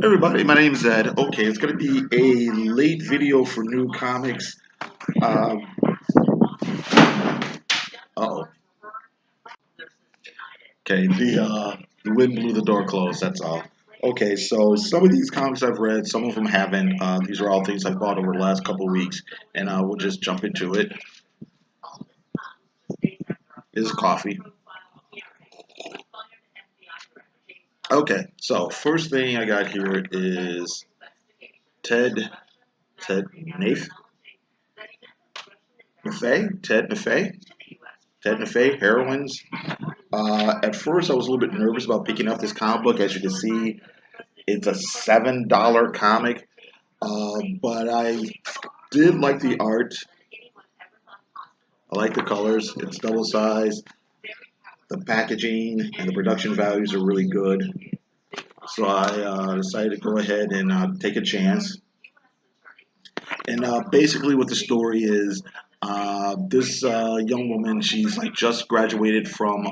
Everybody, my name is Ed. Okay, it's going to be a late video for new comics. Um, uh-oh. Okay, the wind blew the door closed, that's all. Okay, so some of these comics I've read, some of them haven't. These are all things I've bought over the last couple of weeks, and we'll just jump into it. This is coffee. Okay, so first thing I got here is Ted, Ted Nafe, Nafay, Ted Nafay, Ted Nafay, Heroines. At first, I was a little bit nervous about picking up this comic book. As you can see, it's a $7 comic, but I did like the art. I like the colors. It's double sized. The packaging and the production values are really good. So I decided to go ahead and take a chance. And basically, what the story is, this young woman, she's like just graduated from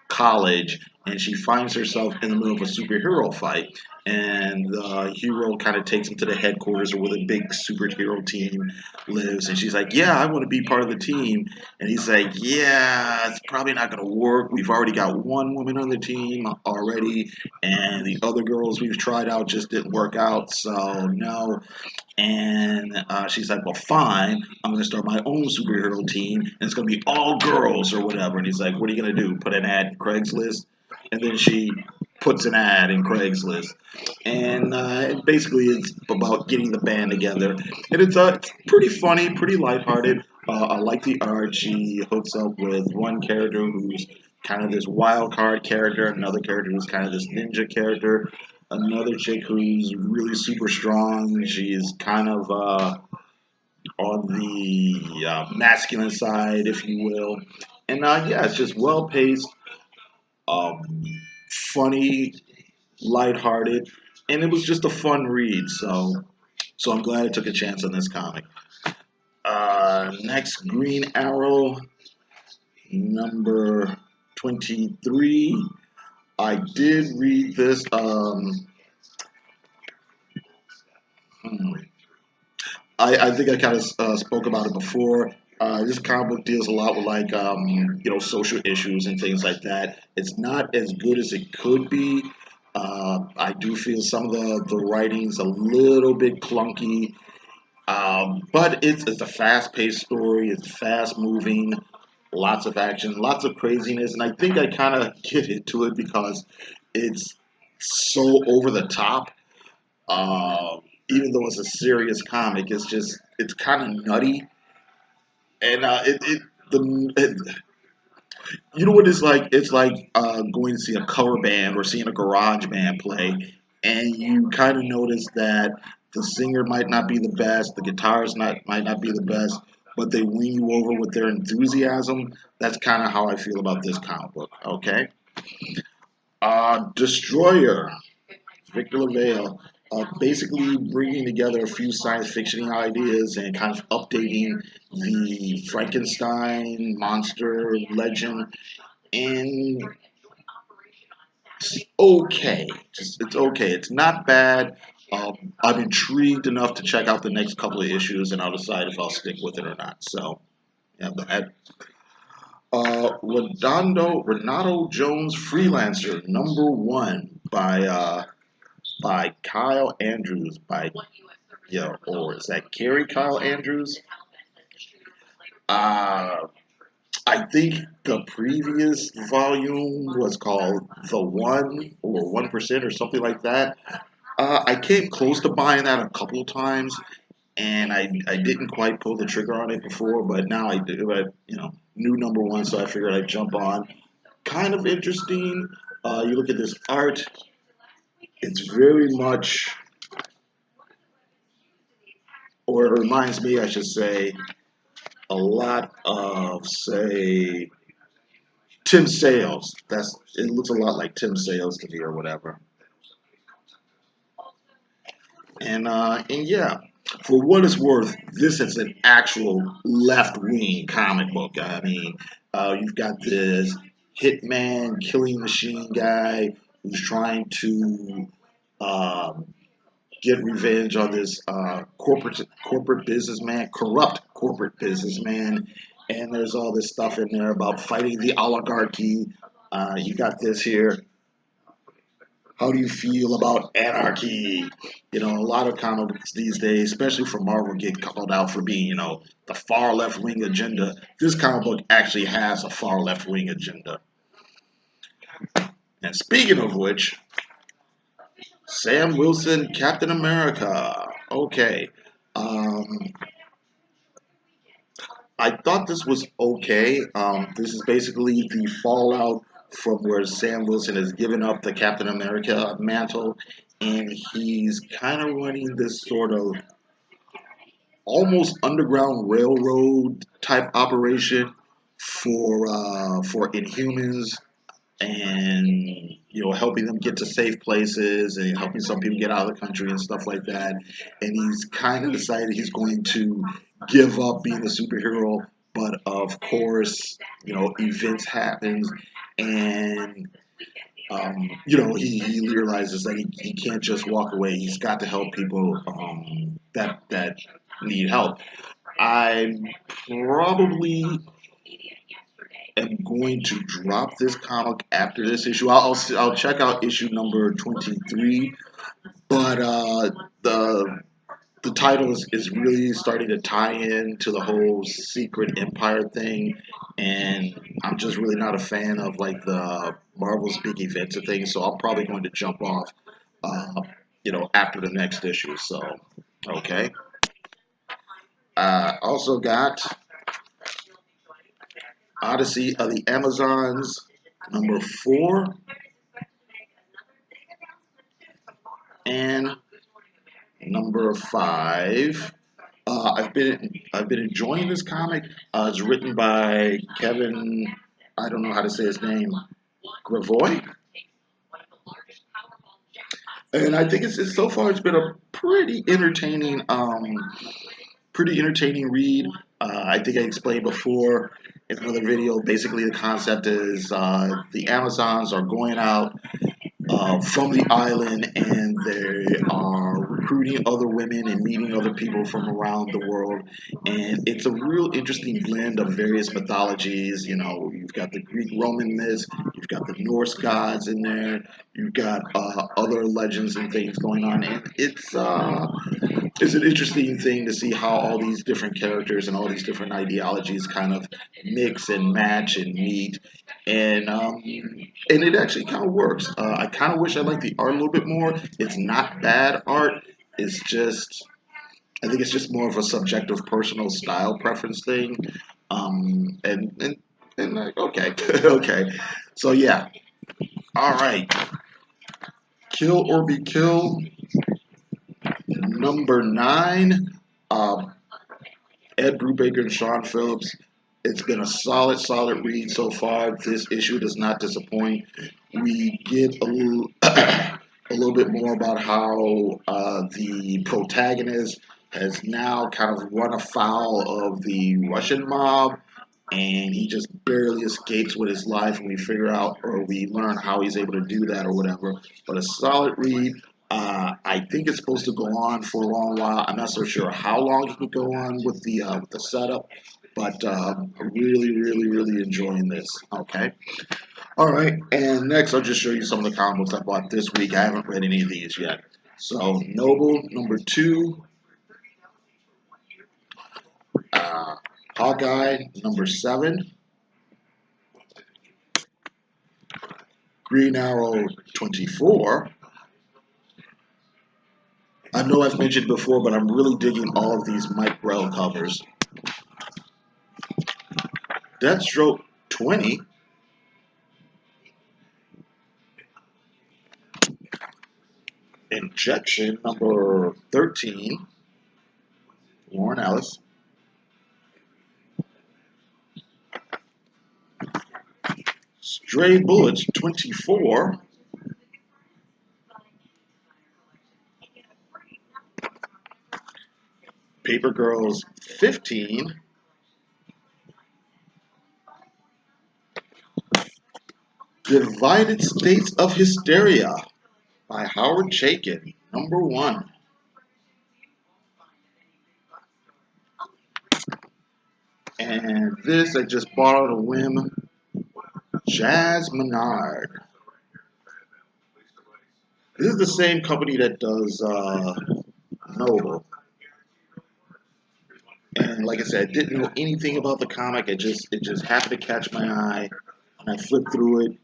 college, and she finds herself in the middle of a superhero fight. And the hero kind of takes him to the headquarters or where the big superhero team lives. And she's like, "Yeah, I want to be part of the team." And he's like, "Yeah, it's probably not going to work. We've already got one woman on the team already, and the other girls we've tried out just didn't work out. So no." And she's like, "Well, fine. I'm going to start my own superhero team, and it's going to be all girls or whatever." And he's like, "What are you going to do? Put an ad in Craigslist?" And then she puts an ad in Craigslist. And basically, it's about getting the band together. And it's pretty funny, pretty lighthearted. I like the art. She hooks up with one character who's kind of this wild card character, another character who's kind of this ninja character, another chick who's really super strong. She's kind of on the masculine side, if you will. And yeah, it's just well paced, um, funny, lighthearted, and it was just a fun read. So I'm glad I took a chance on this comic. Next, Green Arrow, number 23. I did read this. Hmm, I think I kind of spoke about it before. This comic book deals a lot with like social issues and things like that. It's not as good as it could be. I do feel some of the writing's a little bit clunky, but it's a fast paced story. It's fast moving, lots of action, lots of craziness, and I think I kind of get into it because it's so over the top. Uh, Even though it's a serious comic, it's kind of nutty, and you know what it's like? It's like going to see a cover band or seeing a garage band play, and you kind of notice that the singer might not be the best, the guitarist might not be the best, but they win you over with their enthusiasm. That's kind of how I feel about this comic book. Okay, Destroyer. Victor LaVale, basically bringing together a few science fiction ideas and kind of updating the Frankenstein monster legend. And it's okay, it's okay. It's not bad. I'm intrigued enough to check out the next couple of issues, and I'll decide if I'll stick with it or not. So, yeah, Renato Jones Freelancer #1 by Kyle Andrews or is that Carrie Kyle Andrews? Uh, I think the previous volume was called The One or 1% or something like that. I came close to buying that a couple of times, and I didn't quite pull the trigger on it before, but now I do. But new #1, so I figured I'd jump on. Kind of interesting. You look at this art; it's very much, or it reminds me, I should say, a lot of, say, Tim Sales. It looks a lot like Tim Sales to me or whatever. And yeah, for what it's worth, this is an actual left wing comic book. I mean, you've got this hitman killing machine guy who's trying to um, get revenge on this corporate businessman, corrupt corporate businessman, and there's all this stuff in there about fighting the oligarchy. You got this here. How do you feel about anarchy? You know, a lot of comics these days, especially for Marvel, get called out for being, the far left wing agenda. This comic book actually has a far left wing agenda. And speaking of which, Sam Wilson, Captain America. Okay. Um, I thought this was okay. This is basically the fallout from where Sam Wilson has given up the Captain America mantle, and he's kind of running this sort of almost underground railroad type operation for Inhumans, and helping them get to safe places and helping some people get out of the country and stuff like that. And he's kind of decided he's going to give up being a superhero, but of course, events happens, and he realizes that he can't just walk away. He's got to help people that need help. I probably am going to drop this comic after this issue. I'll check out issue number 23, but the title is really starting to tie in to the whole Secret Empire thing, and I'm just really not a fan of like the Marvel's big events and things. So I'm probably going to jump off, after the next issue. So okay. Also got Odyssey of the Amazons #4 and #5. I've been enjoying this comic. It's written by Kevin. I don't know how to say his name. Gravois, and I think it's so far it's been a pretty entertaining read. I think I explained before in another video. Basically, the concept is the Amazons are going out from the island, and they are recruiting other women and meeting other people from around the world. And it's a real interesting blend of various mythologies. You've got the Greek Roman myths, you've got the Norse gods in there, you've got other legends and things going on. And it's an interesting thing to see how all these different characters and all these different ideologies kind of mix and match and meet, and it actually kind of works. I kind of wish I liked the art a little bit more. It's not bad art. It's just I think it's just more of a subjective, personal style preference thing. And like okay, okay. So yeah, all right. Kill or Be Killed #9. Um, Ed Brubaker and Sean Phillips. It's been a solid read so far. This issue does not disappoint. We get a little bit more about how the protagonist has now kind of run afoul of the Russian mob, and he just barely escapes with his life, and we figure out, or we learn how he's able to do that or whatever. But a solid read. I think it's supposed to go on for a long while. I'm not so sure how long it could go on with the setup, but really enjoying this. Okay. All right, and next I'll just show you some of the comic books I bought this week. I haven't read any of these yet. So Noble #2, Hawkeye #7, Green Arrow 24. I know I've mentioned before, but I'm really digging all of these Mike Grell covers. Deathstroke 20. Injection #13. Warren Ellis. Stray Bullets 24. Paper Girls 15. Divided States of Hysteria by Howard Chaykin, #1. And this I just bought on a whim. Jazz Menard. This is the same company that does Noble. And like I said, I didn't know anything about the comic. It just happened to catch my eye, and I flipped through it.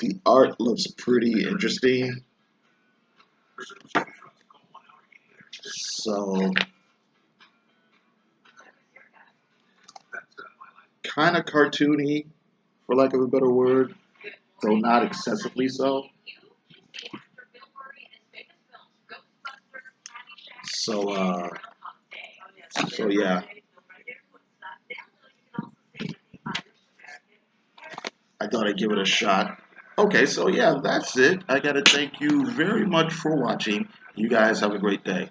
The art looks pretty interesting. So, kind of cartoony, for lack of a better word, though not excessively so. So, so yeah, I thought I'd give it a shot. Okay, so yeah, that's it. I gotta thank you very much for watching. You guys have a great day.